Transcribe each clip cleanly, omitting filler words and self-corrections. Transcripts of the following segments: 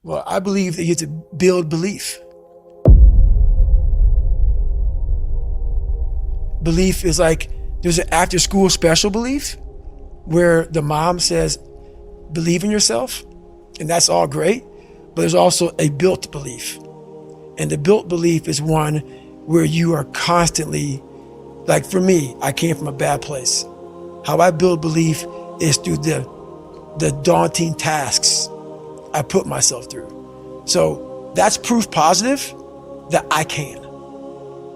Well, I believe that you have to build belief. Belief is like, there's an after school special belief where the mom says, believe in yourself, and that's all great, but there's also a built belief. And the built belief is one where you are constantly, like for me, I came from a bad place. How I build belief is through the daunting tasks I put myself through. So that's proof positive that I can.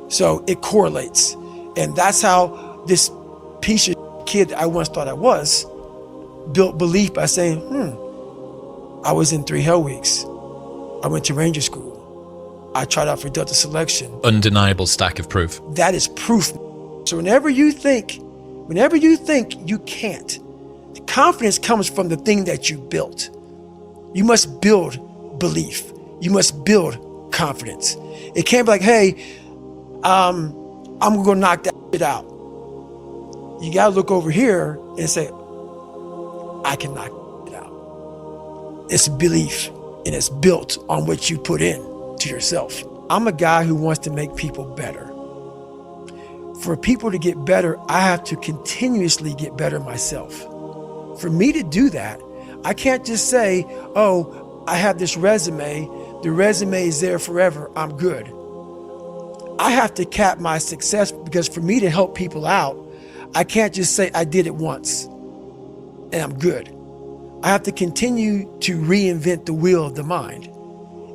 So it correlates. And that's how this piece of kid I once thought I was built belief by saying, I was in 3 Hell Weeks. I went to Ranger School. I tried out for Delta Selection. Undeniable stack of proof. That is proof. So whenever you think you can't, the confidence comes from the thing that you built. You must build belief. You must build confidence. It can't be like, hey, I'm gonna go knock that shit out. You gotta look over here and say, I can knock it out. It's belief, and it's built on what you put in to yourself. I'm a guy who wants to make people better. For people to get better, I have to continuously get better myself. For me to do that, I can't just say, oh, I have this resume. The resume is there forever. I'm good. I have to cap my success, because for me to help people out, I can't just say I did it once and I'm good. I have to continue to reinvent the wheel of the mind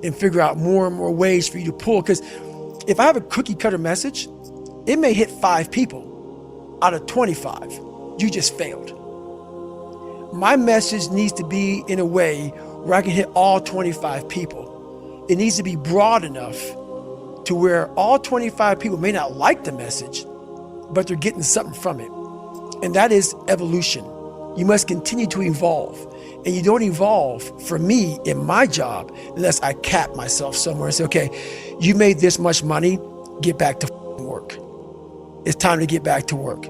and figure out more and more ways for you to pull. Because if I have a cookie cutter message, it may hit 5 people out of 25. You just failed. My message needs to be in a way where I can hit all 25 people. It needs to be broad enough to where all 25 people may not like the message, but they're getting something from it. And that is evolution. You must continue to evolve. And you don't evolve, for me, in my job, unless I cap myself somewhere and say, okay, you made this much money, get back to work. It's time to get back to work.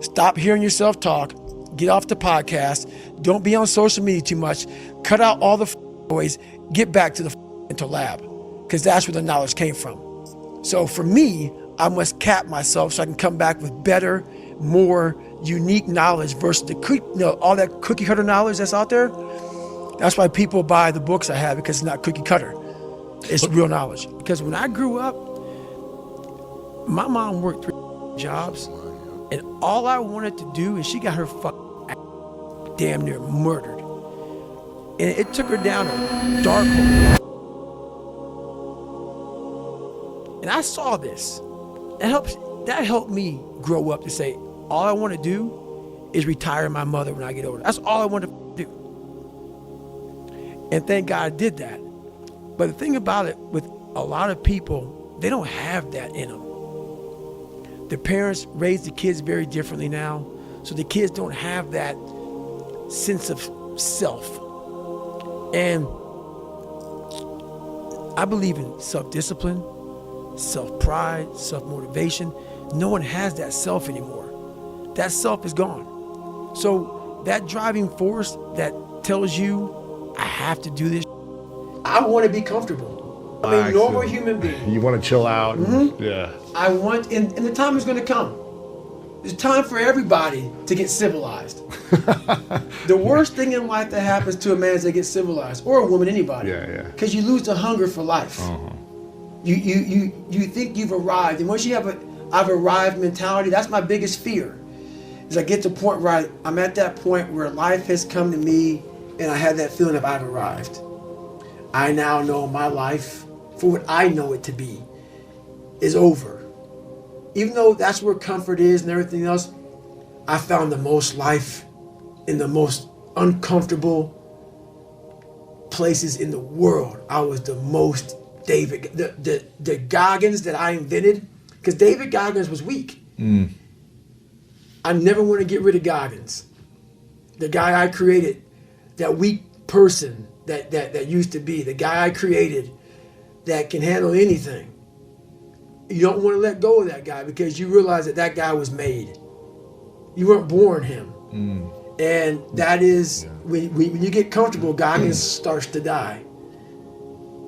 Stop hearing yourself talk, get off the podcast, don't be on social media too much, cut out all the noise, get back to the mental lab, because that's where the knowledge came from. So for me, I must cap myself so I can come back with better, more unique knowledge versus all that cookie cutter knowledge that's out there. That's why people buy the books I have, because it's not cookie cutter. It's real knowledge. Because when I grew up, my mom worked 3 jobs, and all I wanted to do, and she got her damn near murdered. And it took her down a dark hole. And I saw this. That helped me grow up to say, all I want to do is retire my mother when I get older. That's all I want to do. And thank God I did that. But the thing about it, with a lot of people, they don't have that in them. The parents raise the kids very differently now. So the kids don't have that sense of self. And I believe in self-discipline, self-pride, self-motivation. No one has that self anymore. That self is gone. So that driving force that tells you, I have to do this, I want to be comfortable. I'm a normal human being. You want to chill out. Mm-hmm. Yeah. I want, and the time is going to come. There's time for everybody to get civilized. The worst thing in life that happens to a man is they get civilized, or a woman, anybody. Yeah. Because you lose the hunger for life. Uh-huh. You think you've arrived, and once you have I've arrived mentality, that's my biggest fear. Is I get to a point where I'm at that point where life has come to me, and I have that feeling of I've arrived. I now know my life, for what I know it to be, is over. Even though that's where comfort is and everything else, I found the most life in the most uncomfortable places in the world. I was the most David, the Goggins that I invented, because David Goggins was weak. I never want to get rid of Goggins. The guy I created, that weak person that used to be, the guy I created that can handle anything. You don't want to let go of that guy, because you realize that guy was made. You weren't born him. And that is, when you get comfortable, Goggins starts to die.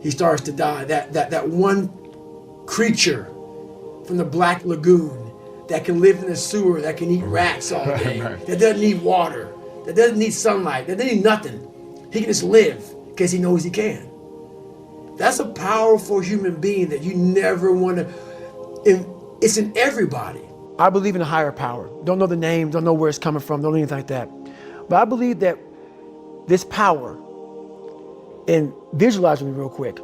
he starts to die. That one creature from the Black Lagoon that can live in the sewer, that can eat rats all day, that doesn't need water, that doesn't need sunlight, that doesn't need nothing. He can just live because he knows he can. That's a powerful human being that you never want to, it's in everybody. I believe in a higher power. Don't know the name, don't know where it's coming from, don't know anything like that. But I believe that this power, and visualize me real quick.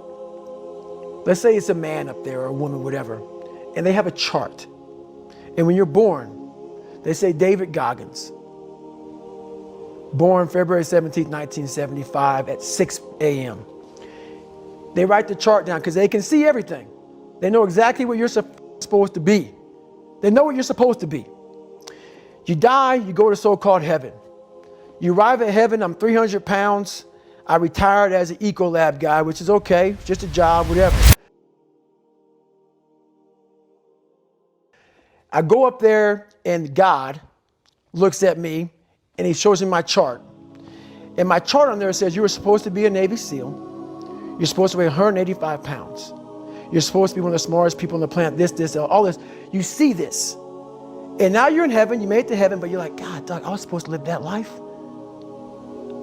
Let's say it's a man up there or a woman, whatever, and they have a chart. And when you're born, they say David Goggins, born February 17th, 1975 at 6 a.m. They write the chart down because they can see everything. They know exactly what you're supposed to be. They know what you're supposed to be. You die, you go to so-called heaven. You arrive at heaven, I'm 300 pounds. I retired as an Ecolab guy, which is okay, just a job, whatever. I go up there and God looks at me and he shows me my chart. And my chart on there says you were supposed to be a Navy SEAL. You're supposed to weigh 185 pounds. You're supposed to be one of the smartest people on the planet, this, all this. You see this. And now you're in heaven, you made it to heaven, but you're like, God, Doug, I was supposed to live that life.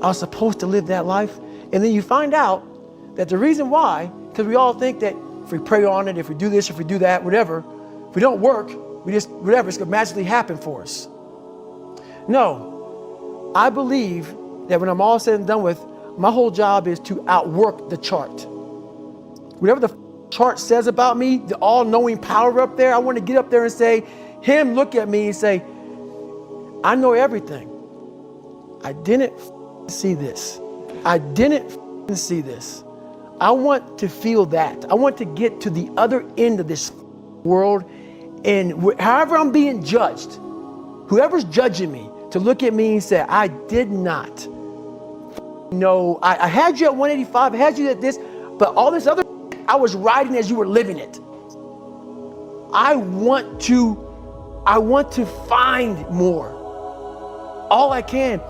I was supposed to live that life. And then you find out that the reason why, because we all think that if we pray on it, if we do this, if we do that, whatever, if we don't work, we just, whatever, it's going to magically happen for us. No, I believe that when I'm all said and done with, my whole job is to outwork the chart. Whatever the chart says about me, the all-knowing power up there, I want to get up there and say, him look at me and say, I know everything. I didn't see this. I didn't see this. I want to feel that. I want to get to the other end of this world, and however I'm being judged, whoever's judging me, to look at me and say, I did not know. I had you at 185, I had you at this, but all this other I was riding as you were living it. I want to find more. All I can.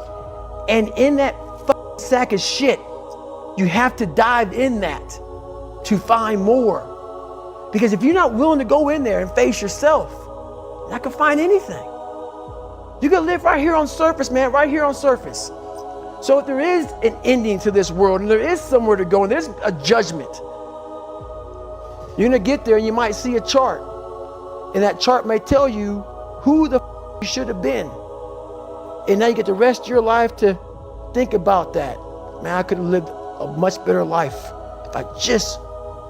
And in that sack of shit, you have to dive in that to find more. Because if you're not willing to go in there and face yourself, you're not gonna find anything. You're gonna live right here on surface, man, right here on surface. So if there is an ending to this world and there is somewhere to go and there's a judgment, you're gonna get there and you might see a chart. And that chart may tell you who the you should have been. And now you get the rest of your life to think about that. Man, I could have lived a much better life if I just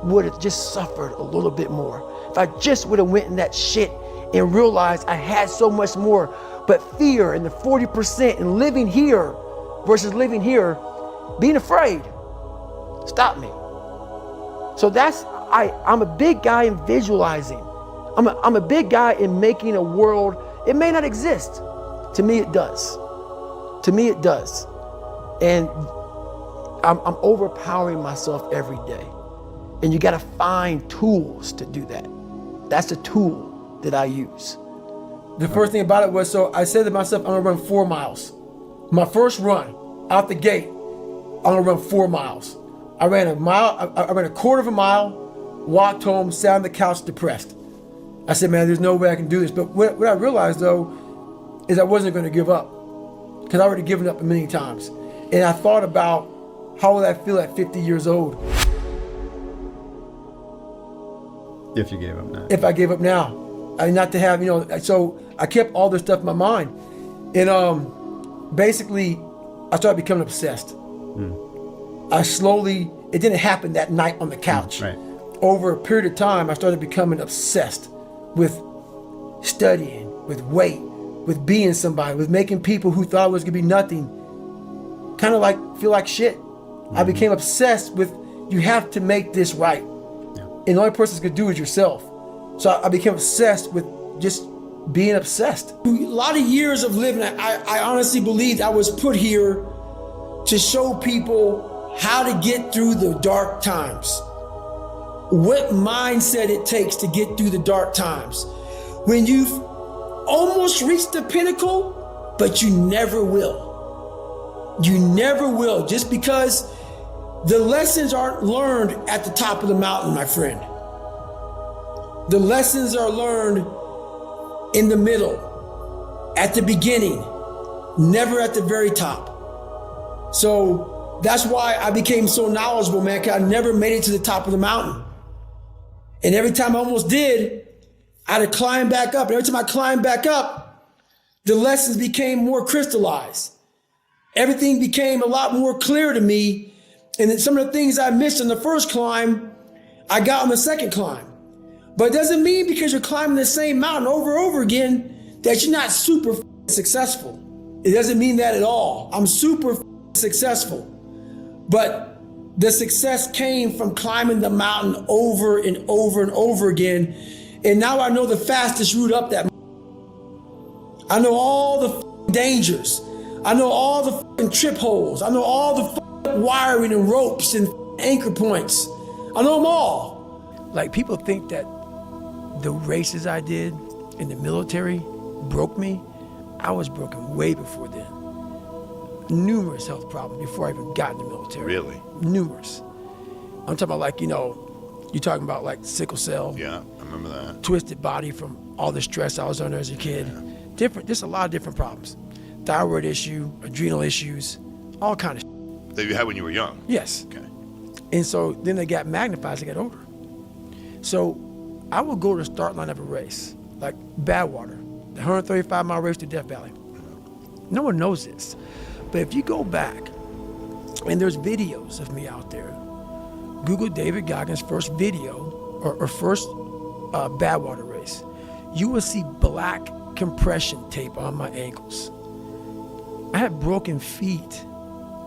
would have just suffered a little bit more. If I just would have went in that shit and realized I had so much more. But fear and the 40% and living here versus living here, being afraid, stop me. So that's, I'm a big guy in visualizing. I'm a big guy in making a world, it may not exist. To me, it does. To me, it does. And I'm overpowering myself every day. And you gotta find tools to do that. That's a tool that I use. The first thing about it was, so I said to myself, I'm gonna run 4 miles. My first run, out the gate, I'm gonna run 4 miles. I ran a mile, I ran a quarter of a mile, walked home, sat on the couch depressed. I said, man, there's no way I can do this. But what I realized though, is I wasn't gonna give up. Because I already given up a million times. And I thought about, how would I feel at 50 years old? If you gave up now. If I gave up now. I mean, not to have, so I kept all this stuff in my mind. And basically, I started becoming obsessed. I slowly, it didn't happen that night on the couch. Right. Over a period of time, I started becoming obsessed with studying, with weight, with being somebody, with making people who thought I was gonna be nothing kind of like feel like shit. I became obsessed with, you have to make this right. And the only person that's gonna do it is yourself. So I became obsessed with just being obsessed. A lot of years of living, I honestly believed I was put here to show people how to get through the dark times. What mindset it takes to get through the dark times. When you've almost reached the pinnacle, but you never will. You never will, just because The lessons aren't learned at the top of the mountain, my friend. The lessons are learned in the middle, at the beginning, never at the very top. So that's why I became so knowledgeable, man, because I never made it to the top of the mountain. And every time I almost did, I had to climb back up. And every time I climbed back up, the lessons became more crystallized. Everything became a lot more clear to me. And then some of the things I missed on the first climb, I got on the second climb. But it doesn't mean because you're climbing the same mountain over and over again that you're not super successful. It doesn't mean that at all. I'm super successful. But the success came from climbing the mountain over and over and over again. And now I know the fastest route up that mountain. I know all the dangers. I know all the trip holes. I know all the wiring and ropes and anchor points. I know them all. Like, people think that the races I did in the military broke me. I was broken way before then. Numerous health problems before I even got in the military. Really? Numerous. I'm talking about, like, you're talking about like sickle cell. Yeah, I remember that. Twisted body from all the stress I was under as a kid. Yeah. There's a lot of different problems. Thyroid issue, adrenal issues, all kind of That you had when you were young? Yes. Okay. And so then they got magnified as I got older. So I would go to the start line of a race, like Badwater, the 135-mile race to Death Valley. No one knows this. But if you go back, and there's videos of me out there, Google David Goggins' first video, or first Badwater race, you will see black compression tape on my ankles. I had broken feet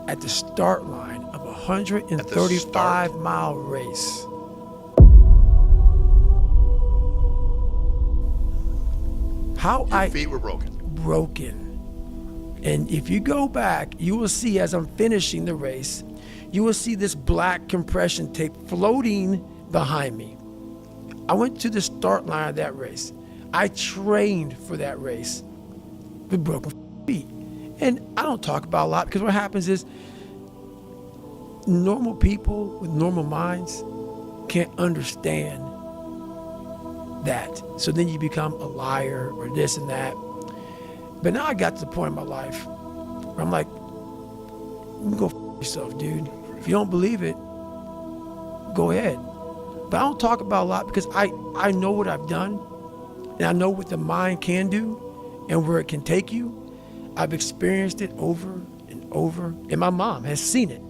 at the start line of a 135-mile race. Your feet were broken? Broken. And if you go back, you will see as I'm finishing the race, you will see this black compression tape floating behind me. I went to the start line of that race. I trained for that race with broken feet. And I don't talk about a lot because what happens is normal people with normal minds can't understand that. So then you become a liar or this and that. But now I got to the point in my life where I'm like, you go f yourself, dude. If you don't believe it, go ahead. But I don't talk about a lot because I know what I've done, and I know what the mind can do and where it can take you. I've experienced it over and over, and my mom has seen it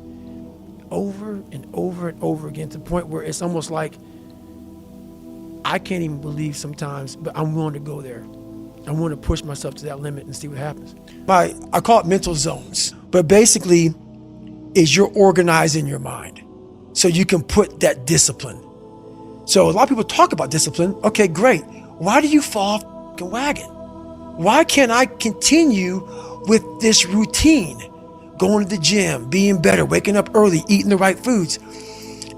over and over and over again to the point where it's almost like I can't even believe sometimes, but I'm willing to go there. I'm willing to push myself to that limit and see what happens. I call it mental zones, but basically is you're organizing your mind so you can put that discipline. So a lot of people talk about discipline. Okay, great. Why do you fall off the wagon? Why can't I continue with this routine? Going to the gym, being better, waking up early, eating the right foods.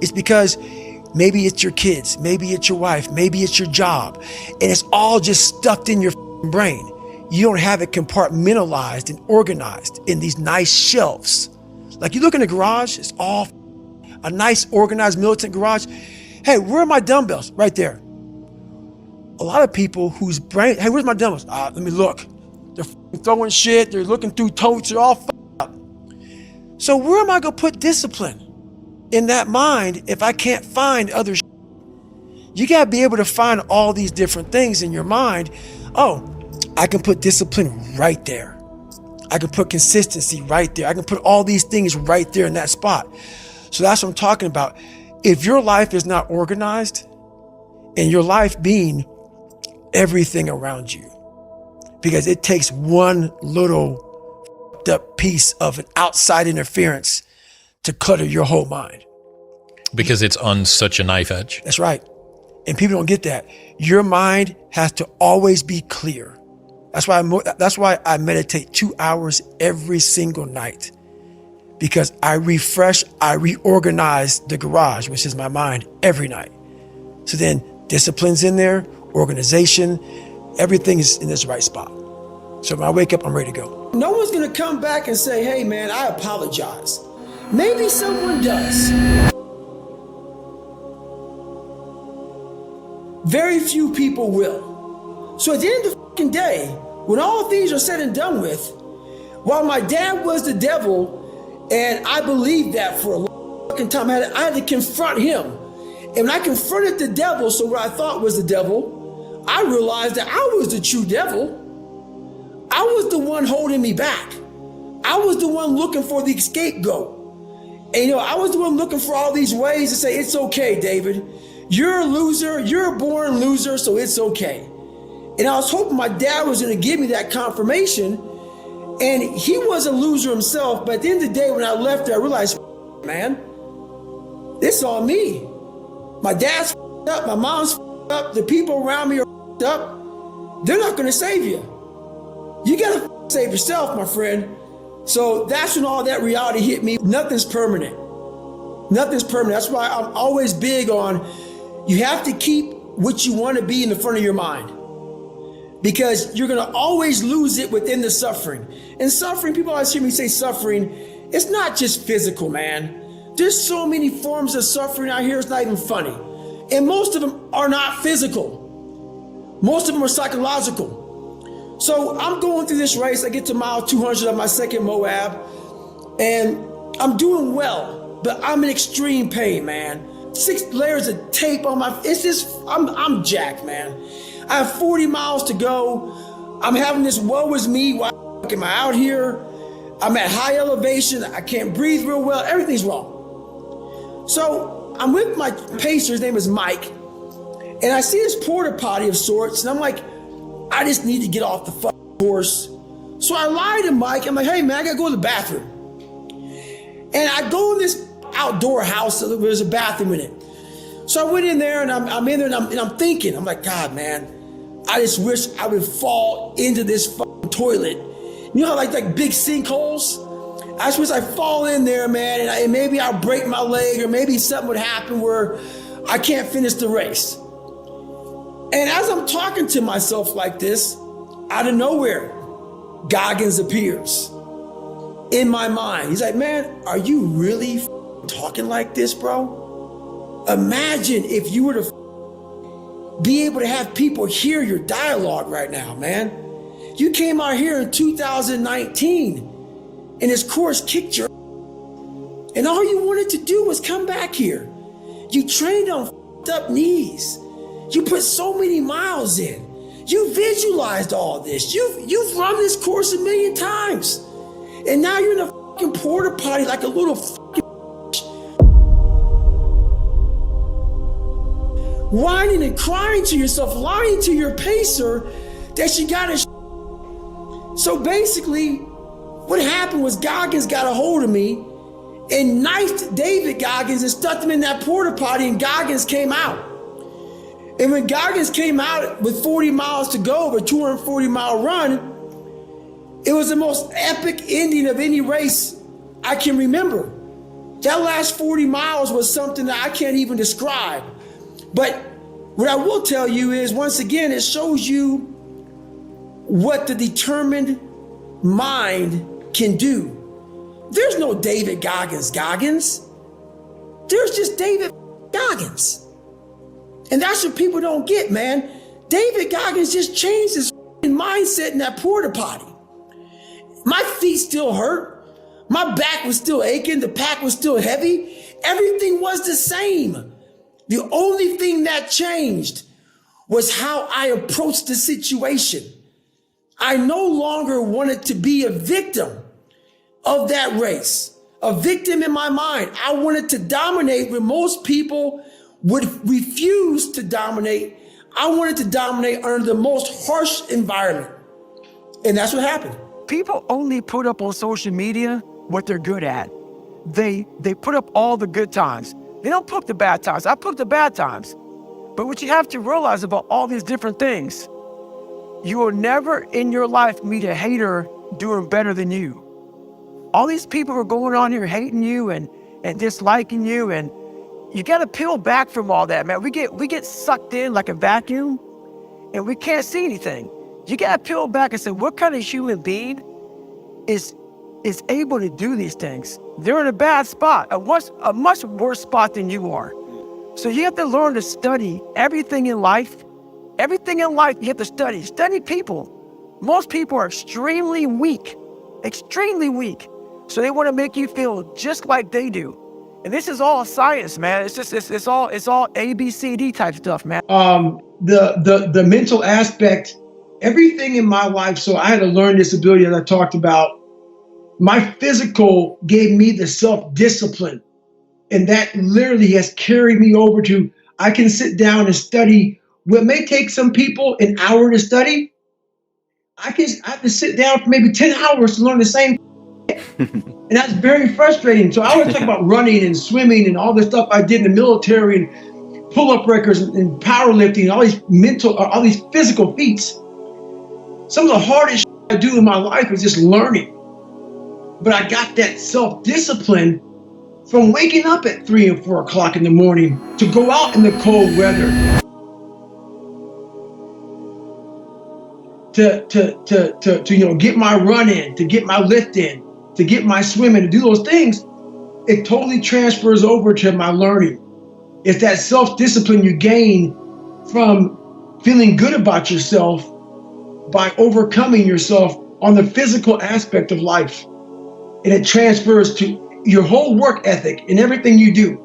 It's because maybe it's your kids, maybe it's your wife, maybe it's your job, and it's all just stuffed in your brain. You don't have it compartmentalized and organized in these nice shelves. Like you look in the garage, it's all a nice organized militant garage. Hey, where are my dumbbells? Right there. A lot of people whose brain, hey, where's my dumbbells? Let me look. They're throwing shit, they're looking through totes, they're all up. So where am I gonna put discipline in that mind if I can't find other shit? You gotta be able to find all these different things in your mind. Oh, I can put discipline right there. I can put consistency right there. I can put all these things right there in that spot. So that's what I'm talking about. If your life is not organized, and your life being everything around you, because it takes one little up piece of an outside interference to clutter your whole mind. Because it's on such a knife edge. That's right. And people don't get that. Your mind has to always be clear. That's why I meditate 2 hours every single night, because I refresh, I reorganize the garage, which is my mind, every night. So then discipline's in there, organization, everything is in this right spot. So when I wake up, I'm ready to go. No one's gonna come back and say, hey man, I apologize. Maybe someone does. Very few people will. So at the end of the fucking day, when all things are said and done with, while my dad was the devil, and I believed that for a long fucking time, I had to confront him. And when I confronted the devil, so what I thought was the devil, I realized that I was the true devil. I was the one holding me back. I was the one looking for the scapegoat. And I was the one looking for all these ways to say, it's okay, David. You're a loser. You're a born loser, so it's okay. And I was hoping my dad was going to give me that confirmation. And he was a loser himself. But at the end of the day, when I left there, I realized, man, this is on me. My dad's up. My mom's up. The people around me are up. They're not going to save you. You got to save yourself, my friend. So that's when all that reality hit me. Nothing's permanent. Nothing's permanent. That's why I'm always big on, you have to keep what you want to be in the front of your mind, because you're going to always lose it within the suffering. And suffering, people always hear me say suffering, it's not just physical, man. There's so many forms of suffering out here, it's not even funny. And most of them are not physical. Most of them are psychological. So I'm going through this race. I get to mile 200 of my second Moab, and I'm doing well, but I'm in extreme pain, man. 6 layers of tape on my, it's just, I'm jacked, man. I have 40 miles to go. I'm having this woe is me. Why am I out here? I'm at high elevation. I can't breathe real well. Everything's wrong. So I'm with my pacer. His name is Mike. And I see this porta potty of sorts. And I'm like, I just need to get off the fucking horse. So I lie to Mike. I'm like, hey, man, I got to go to the bathroom. And I go in this outdoor house. There's a bathroom in it. So I went in there, and I'm in there, and I'm thinking, I'm like, God, man, I just wish I would fall into this fucking toilet. You know how like big sinkholes? I just wish I fall in there, man, and maybe I'll break my leg, or maybe something would happen where I can't finish the race. And as I'm talking to myself like this, out of nowhere, Goggins appears in my mind. He's like, man, are you really talking like this, bro? Imagine if you were to be able to have people hear your dialogue right now, man. You came out here in 2019 and this course kicked your and all you wanted to do was come back here. You trained on up knees. You put so many miles in. You visualized all this. You've run this course a million times. And now you're in a fucking porta potty like a little fucking whining and crying to yourself, lying to your pacer that you gotta. So basically, what happened was Goggins got a hold of me and knifed David Goggins and stuck him in that porta potty, and Goggins came out. And when Goggins came out with 40 miles to go, a 240-mile run, it was the most epic ending of any race I can remember. That last 40 miles was something that I can't even describe. But what I will tell you is, once again, it shows you what the determined mind can do. There's no David Goggins. There's just David Goggins. And that's what people don't get, man. David Goggins just changed his mindset in that porta potty. My feet still hurt. My back was still aching. The pack was still heavy. Everything was the same. The only thing that changed was how I approached the situation. I no longer wanted to be a victim of that race, a victim in my mind. I wanted to dominate when most people would refuse to dominate. I wanted to dominate under the most harsh environment. And that's what happened. People only put up on social media what they're good at. They put up all the good times. They don't put up the bad times. I put up the bad times. But what you have to realize about all these different things, you will never in your life meet a hater doing better than you. All these people are going on here hating you and disliking you, and you got to peel back from all that, man. We get sucked in like a vacuum, and we can't see anything. You got to peel back and say, what kind of human being is able to do these things? they're in a bad spot, a much worse spot than you are. So you have to learn to study everything in life. Everything in life you have to study. Study people. Most people are extremely weak. So they want to make you feel just like they do. And this is all science, man. It's all ABCD type stuff, man. The mental aspect, everything in my life. So I had a learning disability that I talked about. My physical gave me the self-discipline, and that literally has carried me over to, I can sit down and study what may take some people an hour to study. I have to sit down for maybe 10 hours to learn the same. And that's very frustrating. So I always talk about running and swimming and all the stuff I did in the military and pull-up records and powerlifting, all these physical feats. Some of the hardest I do in my life is just learning. But I got that self-discipline from waking up at 3 and 4 o'clock in the morning to go out in the cold weather, to get my run in, to get my lift in, to get my swim in, to do those things. It totally transfers over to my learning. It's that self-discipline you gain from feeling good about yourself by overcoming yourself on the physical aspect of life. And it transfers to your whole work ethic, and everything you do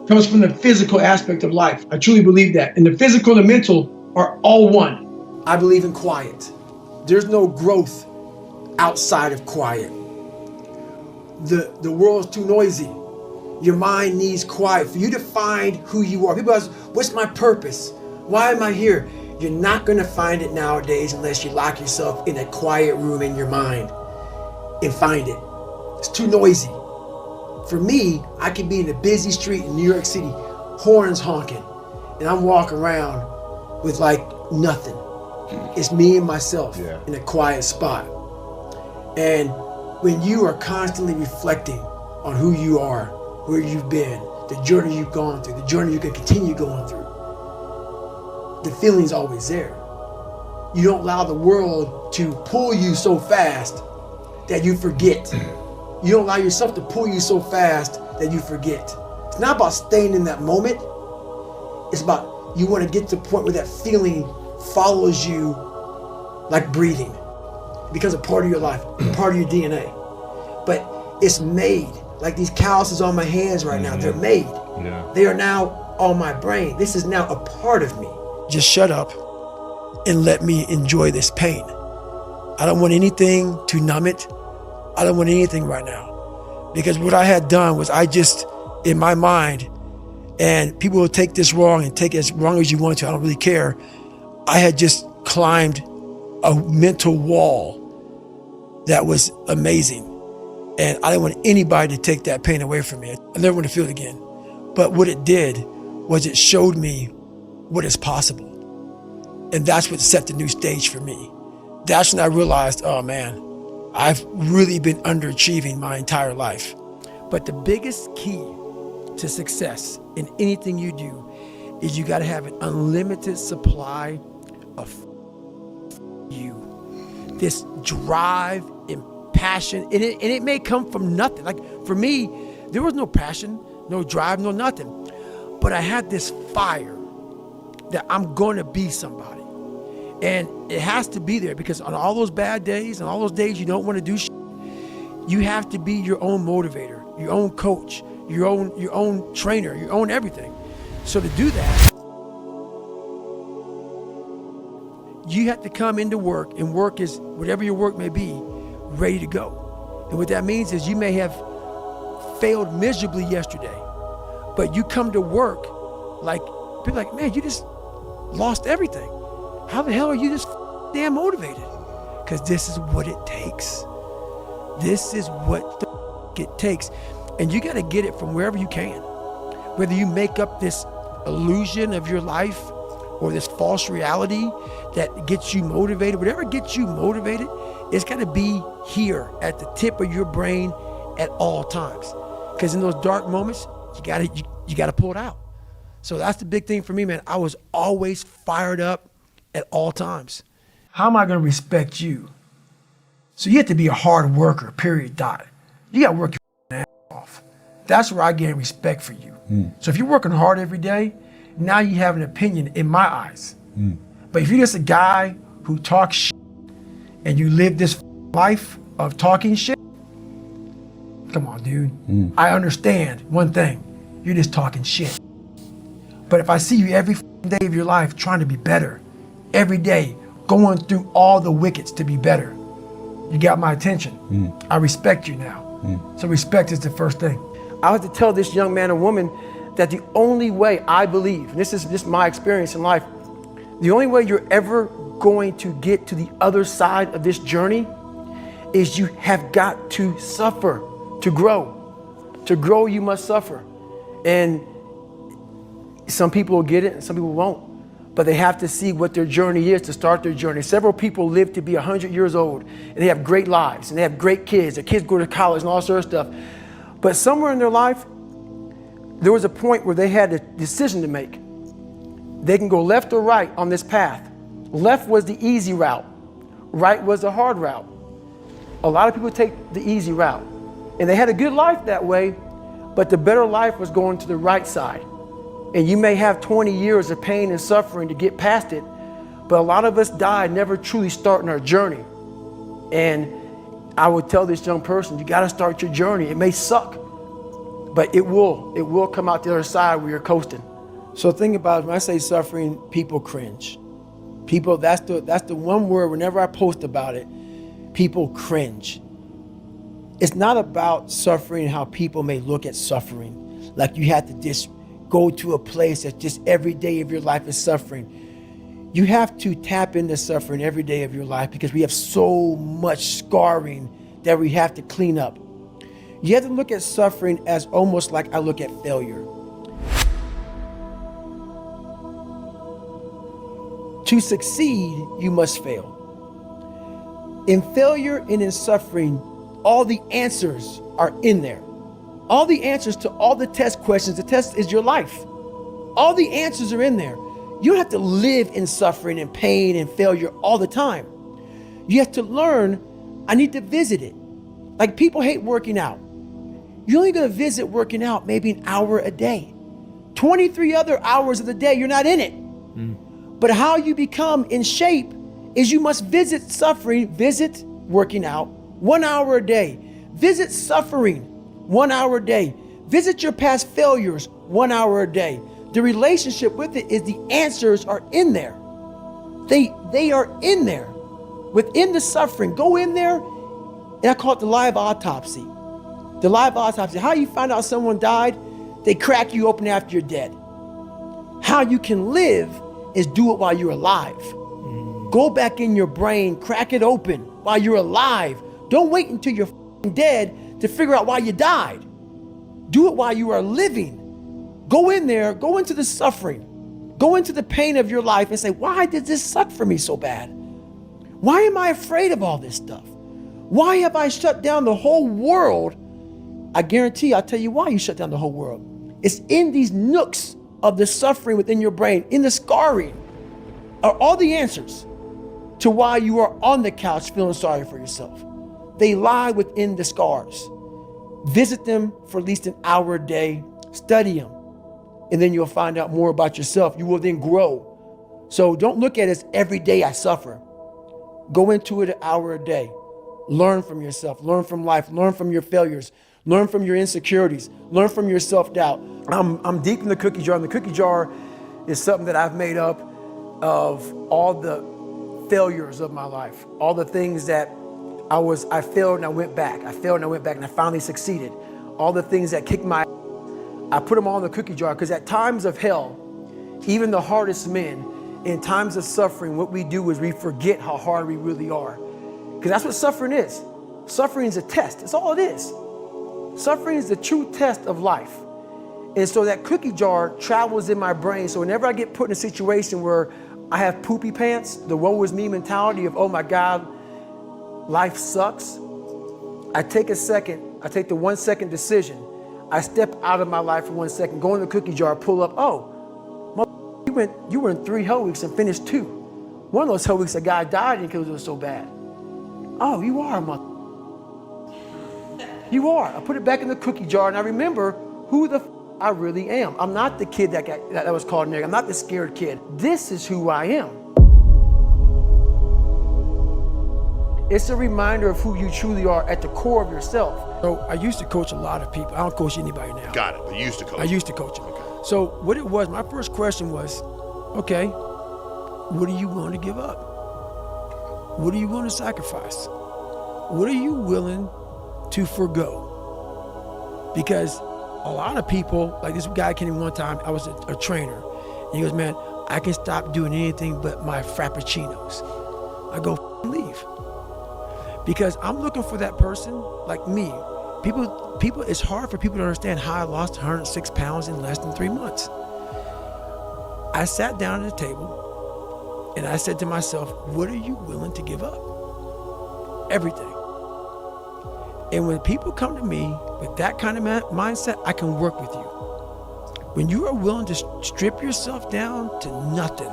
comes from the physical aspect of life. I truly believe that. And the physical and the mental are all one. I believe in quiet. There's no growth outside of quiet. The world's too noisy. Your mind needs quiet for you to find who you are. People ask, what's my purpose? Why am I here? You're not going to find it nowadays unless you lock yourself in a quiet room in your mind and find it. It's too noisy. For me, I can be in a busy street in New York City, horns honking, and I'm walking around with like nothing. It's me and myself in a quiet spot. And when you are constantly reflecting on who you are, where you've been, the journey you've gone through, the journey you can continue going through, the feeling's always there. You don't allow the world to pull you so fast that you forget. You don't allow yourself to pull you so fast that you forget. It's not about staying in that moment. It's about you want to get to the point where that feeling follows you like breathing. It becomes a part of your life, part of your DNA. But it's made. Like these calluses on my hands right now, they're made. Yeah. They are now on my brain. This is now a part of me. Just shut up and let me enjoy this pain. I don't want anything to numb it. I don't want anything right now. Because what I had done was I just, in my mind, and people will take this wrong and take it as wrong as you want to, I don't really care. I had just climbed a mental wall that was amazing. And I didn't want anybody to take that pain away from me. I never want to feel it again. But what it did was it showed me what is possible. And that's what set the new stage for me. That's when I realized, oh man, I've really been underachieving my entire life. But the biggest key to success in anything you do is you got to have an unlimited supply of you. This drive and passion, and it may come from nothing. Like for me, there was no passion, no drive, no nothing. But I had this fire that I'm going to be somebody. And it has to be there because on all those bad days and all those days you don't want to do shit, you have to be your own motivator, your own coach, your own trainer, your own everything. So to do that, you have to come into work, and work is whatever your work may be, ready to go. And what that means is you may have failed miserably yesterday, but you come to work like, people are like, man, you just lost everything. How the hell are you this damn motivated? Because this is what it takes. This is what it takes. And you got to get it from wherever you can. Whether you make up this illusion of your life or this false reality that gets you motivated, whatever gets you motivated, it's got to be here at the tip of your brain at all times. Because in those dark moments, you got to pull it out. So that's the big thing for me, man. I was always fired up at all times. How am I going to respect you? So you have to be a hard worker, period, dot. You got to work your ass off. That's where I gain respect for you. So if you're working hard every day, now you have an opinion in my eyes. But if you're just a guy who talks shit and you live this life of talking shit, come on, dude. I understand one thing. You're just talking shit. But if I see you every day of your life trying to be better, every day going through all the wickets to be better, you got my attention. I respect you now. So respect is the first thing. I had to tell this young man or woman that the only way I believe, and this is just my experience in life, the only way you're ever going to get to the other side of this journey is you have got to suffer to grow. To grow, you must suffer. And some people will get it and some people won't. But they have to see what their journey is to start their journey. Several people live to be 100 years old and they have great lives and they have great kids. Their kids go to college and all sorts of stuff. But somewhere in their life, there was a point where they had a decision to make. They can go left or right on this path. Left was the easy route. Right was the hard route. A lot of people take the easy route. And they had a good life that way, but the better life was going to the right side. And you may have 20 years of pain and suffering to get past it, but a lot of us die never truly starting our journey. And I would tell this young person, you gotta start your journey. It may suck, but it will come out the other side where you're coasting. So think about it, when I say suffering, people cringe. People, that's the one word, whenever I post about it, people cringe. It's not about suffering, how people may look at suffering. Like you have to just go to a place that just every day of your life is suffering. You have to tap into suffering every day of your life because we have so much scarring that we have to clean up. You have to look at suffering as almost like I look at failure. To succeed, you must fail. In failure and in suffering, all the answers are in there. All the answers to all the test questions. The test is your life. All the answers are in there. You don't have to live in suffering and pain and failure all the time. You have to learn, I need to visit it. Like people hate working out. You're only gonna visit working out maybe an hour a day. 23 other hours of the day, you're not in it. But how you become in shape is you must visit suffering, visit working out 1 hour a day. Visit suffering 1 hour a day. Visit your past failures 1 hour a day. The relationship with it is the answers are in there. They are in there. Within the suffering, go in there, and I call it the live autopsy. The live autopsy. How you find out someone died? They crack you open after you're dead. How you can live is do it while you're alive. Go back in your brain, crack it open while you're alive. Don't wait until you're dead to figure out why you died. Do it while you are living. Go in there, go into the suffering, go into the pain of your life and say, why did this suck for me so bad? Why am I afraid of all this stuff? Why have I shut down the whole world? I guarantee I'll tell you why you shut down the whole world. It's in these nooks of the suffering within your brain, in the scarring, are all the answers to why you are on the couch feeling sorry for yourself. They lie within the scars. Visit them for at least an hour a day, study them, and then you'll find out more about yourself. You will then grow. So don't look at it as every day I suffer. Go into it an hour a day. Learn from yourself, learn from life, learn from your failures, learn from your insecurities, learn from your self-doubt. I'm deep in the cookie jar, and the cookie jar is something that I've made up of all the failures of my life, all the things that I failed and I went back. I failed and I went back and I finally succeeded. All the things that kicked my I put them all in the cookie jar because at times of hell, even the hardest men, in times of suffering, what we do is we forget how hard we really are. Because that's what suffering is. Suffering is a test. That's all it is. Suffering is the true test of life. And so that cookie jar travels in my brain. So whenever I get put in a situation where I have poopy pants, the woe is me mentality of, oh my God, life sucks. I take a second, I take the 1 second decision. I step out of my life for 1 second, go in the cookie jar, pull up, oh, you were in 3 hell weeks and finished 2. One of those hell weeks, a guy died because it was so bad. Oh, you are a mother. You are. I put it back in the cookie jar, and I remember who the I really am. I'm not the kid that was called nigger. I'm not the scared kid. This is who I am. It's a reminder of who you truly are at the core of yourself. So I used to coach a lot of people. I don't coach anybody now. Got it. But you used to coach. I used to coach them. Okay. So what it was, my first question was, okay, what are you willing to give up? What are you willing to sacrifice? What are you willing to forgo? Because a lot of people, like this guy came in one time, I was a trainer, and he goes, man, I can stop doing anything but my frappuccinos. I go, leave. Because I'm looking for that person like me. People, it's hard for people to understand how I lost 106 pounds in less than 3 months. I sat down at the table and I said to myself, what are you willing to give up? Everything. And when people come to me with that kind of mindset, I can work with you. When you are willing to strip yourself down to nothing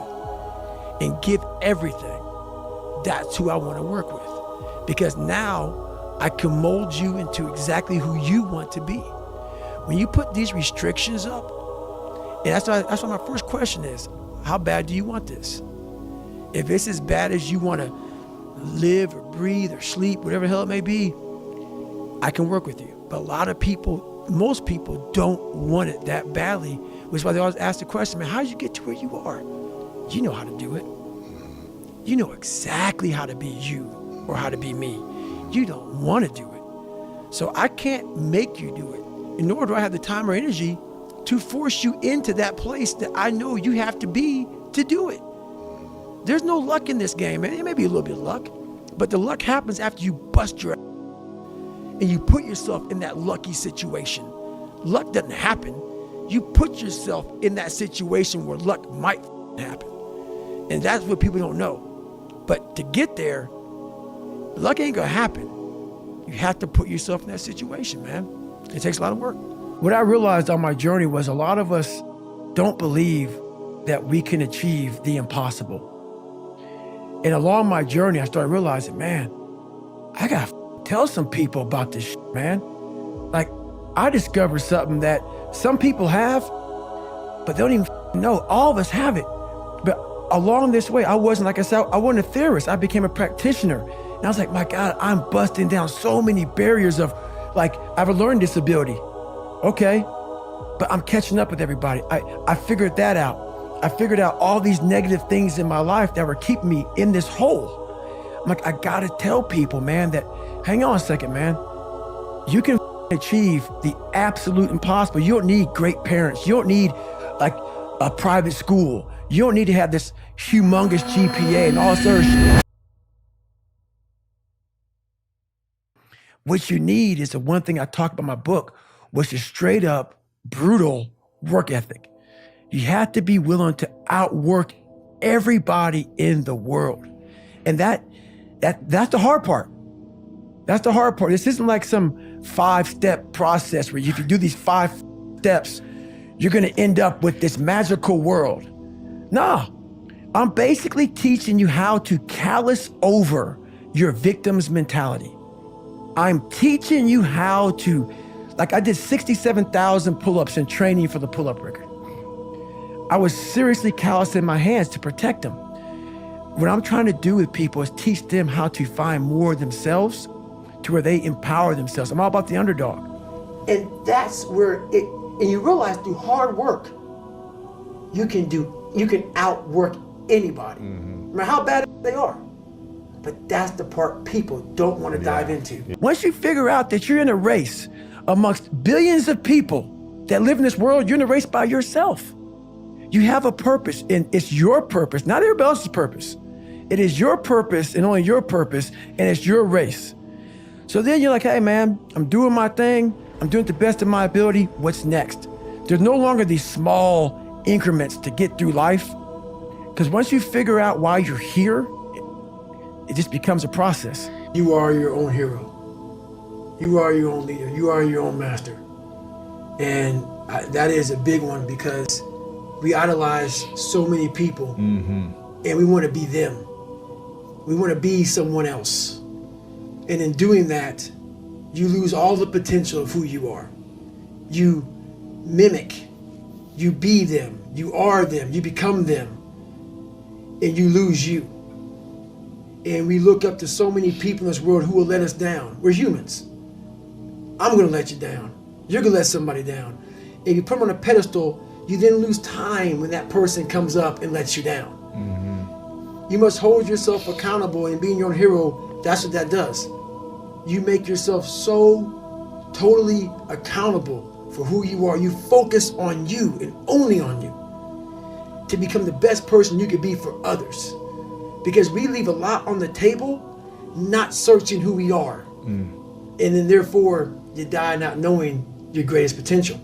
and give everything, that's who I want to work with. Because now I can mold you into exactly who you want to be. When you put these restrictions up, and that's why my first question is, how bad do you want this? If it's as bad as you want to live or breathe or sleep, whatever the hell it may be, I can work with you. But a lot of people, most people don't want it that badly, which is why they always ask the question, man, how did you get to where you are? You know how to do it. You know exactly how to be you or how to be me. You don't want to do it. So I can't make you do it, nor do I have the time or energy to force you into that place that I know you have to be to do it. There's no luck in this game, man. It may be a little bit of luck, but the luck happens after you bust your ass and you put yourself in that lucky situation. Luck doesn't happen. You put yourself in that situation where luck might happen. And that's what people don't know. But to get there, luck ain't gonna happen. You have to put yourself in that situation, man. It takes a lot of work. What I realized on my journey was a lot of us don't believe that we can achieve the impossible. And along my journey, I started realizing, man, I gotta tell some people about this shit, man. Like, I discovered something that some people have, but they don't even know. All of us have it. But along this way, I wasn't, like I said, I wasn't a theorist. I became a practitioner. And I was like, my God, I'm busting down so many barriers of, like, I have a learning disability. Okay, but I'm catching up with everybody. I figured that out. I figured out all these negative things in my life that were keeping me in this hole. I'm like, I gotta tell people, man, that, hang on a second, man. You can achieve the absolute impossible. You don't need great parents. You don't need like a private school. You don't need to have this humongous GPA and all this other shit. What you need is the one thing I talk about in my book, was a straight up brutal work ethic. You have to be willing to outwork everybody in the world. And that's the hard part. That's the hard part. This isn't like some 5-step process where if you do these 5 steps, you're gonna end up with this magical world. Nah, I'm basically teaching you how to callous over your victim's mentality. I'm teaching you how to, like I did 67,000 pull-ups in training for the pull-up record. I was seriously callousing my hands to protect them. What I'm trying to do with people is teach them how to find more of themselves to where they empower themselves. I'm all about the underdog. And that's where and you realize through hard work, you can outwork anybody, no matter how bad they are. But that's the part people don't want to dive into. Once you figure out that you're in a race amongst billions of people that live in this world, you're in a race by yourself. You have a purpose, and it's your purpose, not everybody else's purpose. It is your purpose and only your purpose, and it's your race. So then you're like, hey man, I'm doing my thing. I'm doing it the best of my ability. What's next? There's no longer these small increments to get through life. Because once you figure out why you're here, it just becomes a process. You are your own hero. You are your own leader. You are your own master. And that is a big one, because we idolize so many people, and we want to be them. We want to be someone else. And in doing that, you lose all the potential of who you are. You mimic, you be them, you are them, you become them, and you lose you. And we look up to so many people in this world who will let us down. We're humans. I'm gonna let you down. You're gonna let somebody down. If you put them on a pedestal, you then lose time when that person comes up and lets you down. You must hold yourself accountable, and being your own hero, that's what that does. You make yourself so totally accountable for who you are. You focus on you and only on you to become the best person you could be for others. Because we leave a lot on the table, not searching who we are. And then therefore, you die not knowing your greatest potential.